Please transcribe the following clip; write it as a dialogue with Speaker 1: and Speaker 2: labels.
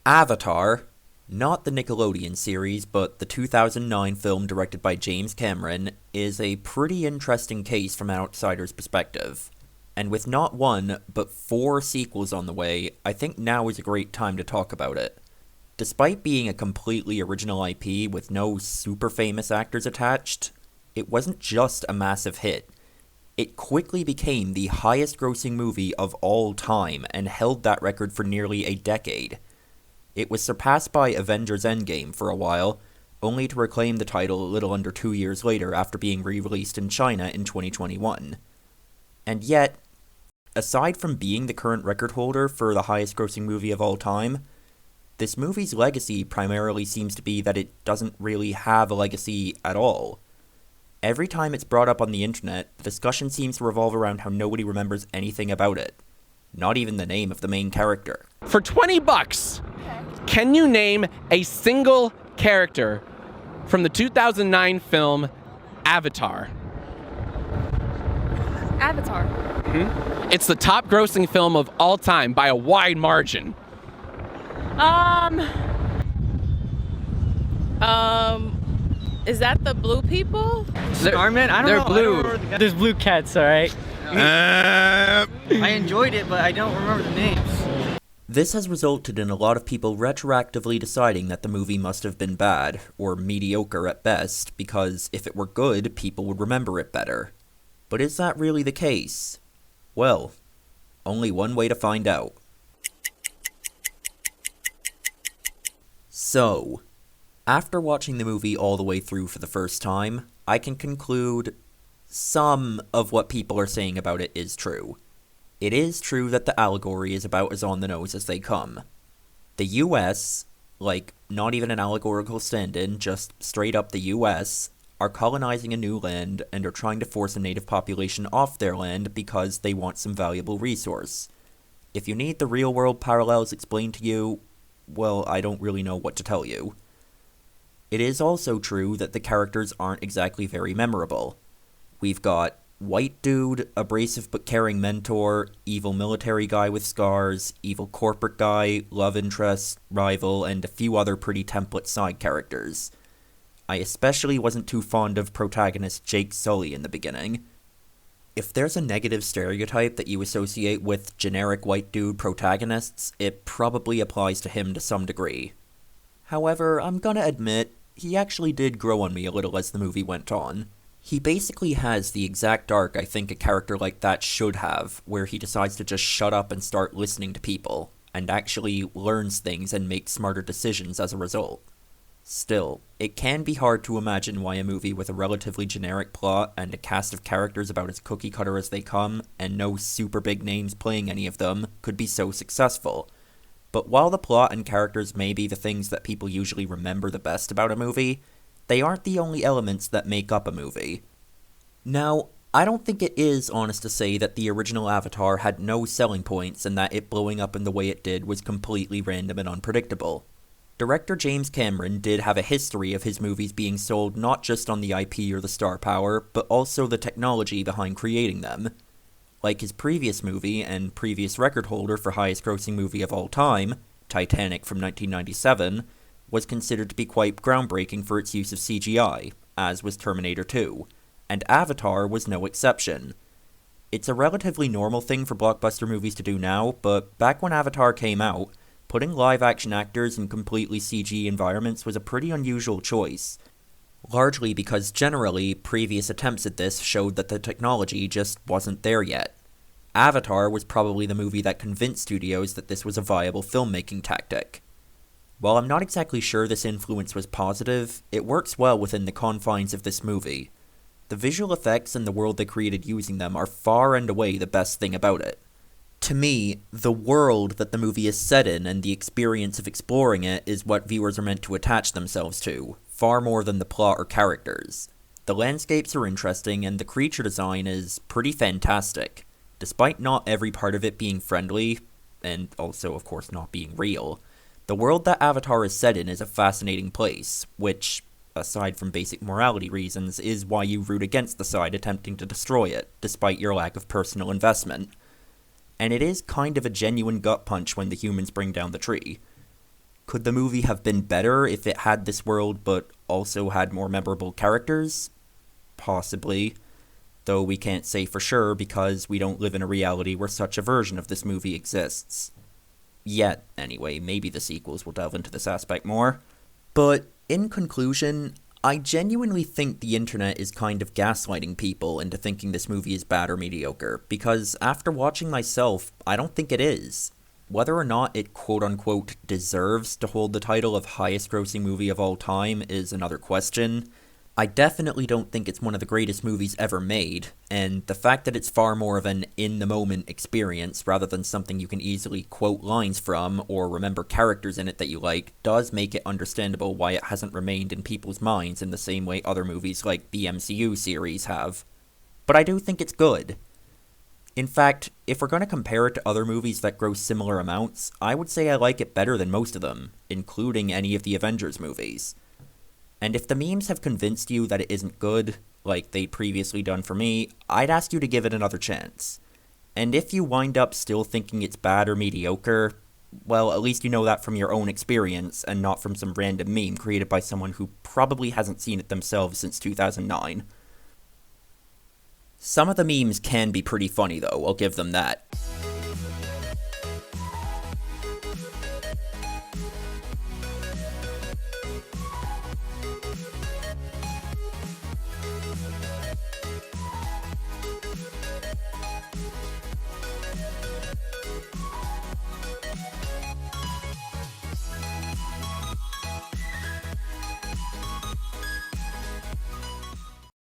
Speaker 1: Avatar, not the Nickelodeon series, but the 2009 film directed by James Cameron, is a pretty interesting case from an outsider's perspective. And with not one, but 4 sequels on the way, I think now is a great time to talk about it. Despite being a completely original IP with no super famous actors attached, it wasn't just a massive hit. It quickly became the highest grossing movie of all time and held that record for nearly a decade. It was surpassed by Avengers Endgame for a while, only to reclaim the title a little under 2 years later after being re-released in China in 2021. And yet, aside from being the current record holder for the highest grossing movie of all time, this movie's legacy primarily seems to be that it doesn't really have a legacy at all. Every time it's brought up on the internet, the discussion seems to revolve around how nobody remembers anything about it. Not even the name of the main character.
Speaker 2: For $20, can you name a single character from the 2009 film Avatar?
Speaker 3: Avatar.
Speaker 2: Mm-hmm. It's the top grossing film of all time by a wide margin.
Speaker 3: Is that the blue people?
Speaker 4: Starman? I don't know.
Speaker 2: Blue.
Speaker 4: I don't remember
Speaker 5: There's blue cats, alright?
Speaker 4: I enjoyed it, but I don't remember the names.
Speaker 1: This has resulted in a lot of people retroactively deciding that the movie must have been bad, or mediocre at best, because if it were good, people would remember it better. But is that really the case? Well, only one way to find out. So, after watching the movie all the way through for the first time, I can conclude some of what people are saying about it is true. It is true that the allegory is about as on the nose as they come. The US, like not even an allegorical stand-in, just straight up the US, are colonizing a new land and are trying to force a native population off their land because they want some valuable resource. If you need the real-world parallels explained to you, well, I don't really know what to tell you. It is also true that the characters aren't exactly very memorable. We've got white dude, abrasive but caring mentor, evil military guy with scars, evil corporate guy, love interest, rival, and a few other pretty template side characters. I especially wasn't too fond of protagonist Jake Sully in the beginning. If there's a negative stereotype that you associate with generic white dude protagonists, it probably applies to him to some degree. However, I'm gonna admit, he actually did grow on me a little as the movie went on. He basically has the exact arc I think a character like that should have, where he decides to just shut up and start listening to people, and actually learns things and makes smarter decisions as a result. Still, it can be hard to imagine why a movie with a relatively generic plot and a cast of characters about as cookie-cutter as they come, and no super big names playing any of them, could be so successful. But while the plot and characters may be the things that people usually remember the best about a movie, they aren't the only elements that make up a movie. Now, I don't think it is honest to say that the original Avatar had no selling points and that it blowing up in the way it did was completely random and unpredictable. Director James Cameron did have a history of his movies being sold not just on the IP or the star power, but also the technology behind creating them. Like his previous movie and previous record holder for highest grossing movie of all time, Titanic from 1997, was considered to be quite groundbreaking for its use of CGI, as was Terminator 2, and Avatar was no exception. It's a relatively normal thing for blockbuster movies to do now, but back when Avatar came out, putting live-action actors in completely CG environments was a pretty unusual choice, largely because generally, previous attempts at this showed that the technology just wasn't there yet. Avatar was probably the movie that convinced studios that this was a viable filmmaking tactic. While I'm not exactly sure this influence was positive, it works well within the confines of this movie. The visual effects and the world they created using them are far and away the best thing about it. To me, the world that the movie is set in and the experience of exploring it is what viewers are meant to attach themselves to, far more than the plot or characters. The landscapes are interesting and the creature design is pretty fantastic, despite not every part of it being friendly, and also of course not being real. The world that Avatar is set in is a fascinating place, which, aside from basic morality reasons, is why you root against the side attempting to destroy it, despite your lack of personal investment. And it is kind of a genuine gut punch when the humans bring down the tree. Could the movie have been better if it had this world but also had more memorable characters? Possibly. Though we can't say for sure because we don't live in a reality where such a version of this movie exists. Yet, anyway, maybe the sequels will delve into this aspect more. But, in conclusion, I genuinely think the internet is kind of gaslighting people into thinking this movie is bad or mediocre, because after watching myself, I don't think it is. Whether or not it quote-unquote deserves to hold the title of highest-grossing movie of all time is another question. I definitely don't think it's one of the greatest movies ever made, and the fact that it's far more of an in-the-moment experience rather than something you can easily quote lines from or remember characters in it that you like does make it understandable why it hasn't remained in people's minds in the same way other movies like the MCU series have. But I do think it's good. In fact, if we're going to compare it to other movies that gross similar amounts, I would say I like it better than most of them, including any of the Avengers movies. And if the memes have convinced you that it isn't good, like they'd previously done for me, I'd ask you to give it another chance. And if you wind up still thinking it's bad or mediocre, well, at least you know that from your own experience and not from some random meme created by someone who probably hasn't seen it themselves since 2009. Some of the memes can be pretty funny though, I'll give them that.